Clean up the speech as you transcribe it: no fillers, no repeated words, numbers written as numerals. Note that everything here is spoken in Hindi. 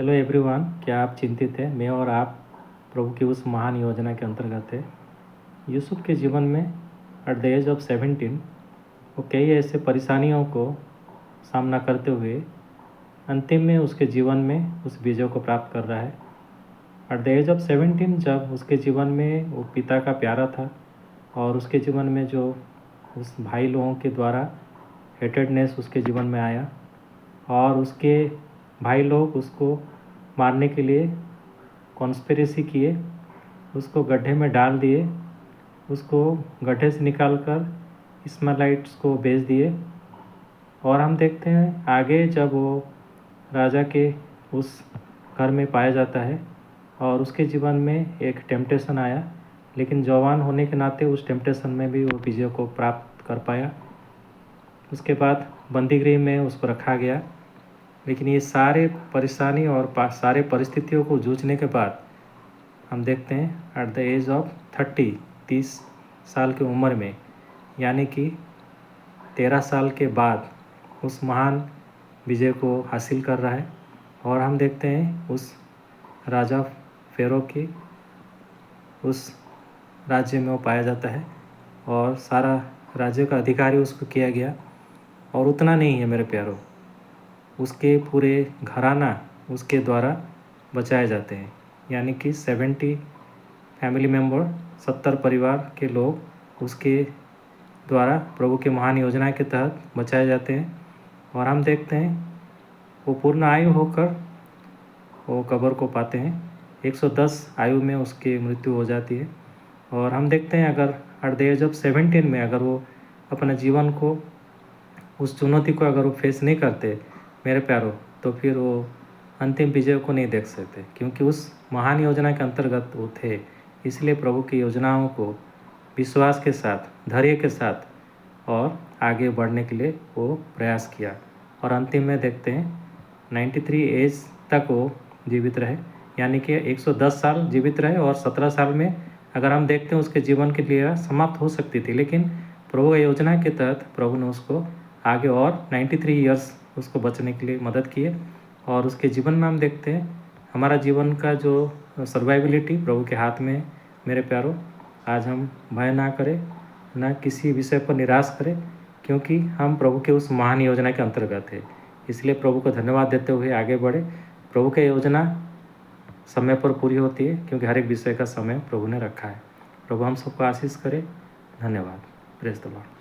हेलो एवरीवन, क्या आप चिंतित हैं? मैं और आप प्रभु की उस महान योजना के अंतर्गत है। यूसुफ के जीवन में एट द एज ऑफ 17 वो कई ऐसे परेशानियों को सामना करते हुए अंतिम में उसके जीवन में उस विजय को प्राप्त कर रहा है। एट द एज ऑफ 17 जब उसके जीवन में वो पिता का प्यारा था और उसके जीवन में जो उस भाई लोगों के द्वारा हेटेडनेस उसके जीवन में आया और उसके भाई लोग उसको मारने के लिए कॉन्स्पिरेसी किए, उसको गड्ढे में डाल दिए, उसको गड्ढे से निकालकर इस्माइलाइट्स को बेच दिए। और हम देखते हैं आगे जब वो राजा के उस घर में पाया जाता है और उसके जीवन में एक टेम्पटेशन आया, लेकिन जवान होने के नाते उस टेम्पटेशन में भी वो विजय को प्राप्त कर पाया। उसके बाद बंदीगृह में उसको रखा गया, लेकिन ये सारे परेशानी और सारे परिस्थितियों को जूझने के बाद हम देखते हैं एट द एज ऑफ 30 साल की उम्र में, यानी कि 13 साल के बाद उस महान विजय को हासिल कर रहा है। और हम देखते हैं उस राजा फेरो के उस राज्य में वो पाया जाता है और सारा राज्य का अधिकारी उसको किया गया। और उतना नहीं है मेरे प्यारों, उसके पूरे घराना उसके द्वारा बचाए जाते हैं, यानी कि 70 फैमिली मेम्बर 70 परिवार के लोग उसके द्वारा प्रभु के महान योजना के तहत बचाए जाते हैं। और हम देखते हैं वो पूर्ण आयु होकर वो कब्र को पाते हैं। 110 आयु में उसकी मृत्यु हो जाती है। और हम देखते हैं अगर एट द एज ऑफ 17 में अगर वो अपने जीवन को उस चुनौती को अगर वो फेस नहीं करते मेरे प्यारों, तो फिर वो अंतिम विजय को नहीं देख सकते, क्योंकि उस महान योजना के अंतर्गत वो थे। इसलिए प्रभु की योजनाओं को विश्वास के साथ, धैर्य के साथ और आगे बढ़ने के लिए वो प्रयास किया। और अंतिम में देखते हैं 93 एज तक वो जीवित रहे, यानी कि 110 साल जीवित रहे। और 17 साल में अगर हम देखते हैं उसके जीवन की लीला समाप्त हो सकती थी, लेकिन प्रभु की योजना के तहत प्रभु ने उसको आगे और 93 ईयर्स उसको बचने के लिए मदद किए। और उसके जीवन में हम देखते हैं हमारा जीवन का जो सर्वाइबिलिटी प्रभु के हाथ में मेरे प्यारों। आज हम भय ना करें, ना किसी विषय पर निराश करें, क्योंकि हम प्रभु के उस महान योजना के अंतर्गत है। इसलिए प्रभु को धन्यवाद देते हुए आगे बढ़े। प्रभु की योजना समय पर पूरी होती है, क्योंकि हर एक विषय का समय प्रभु ने रखा है। प्रभु हम सबको आशीष करे। धन्यवाद। Praise the Lord.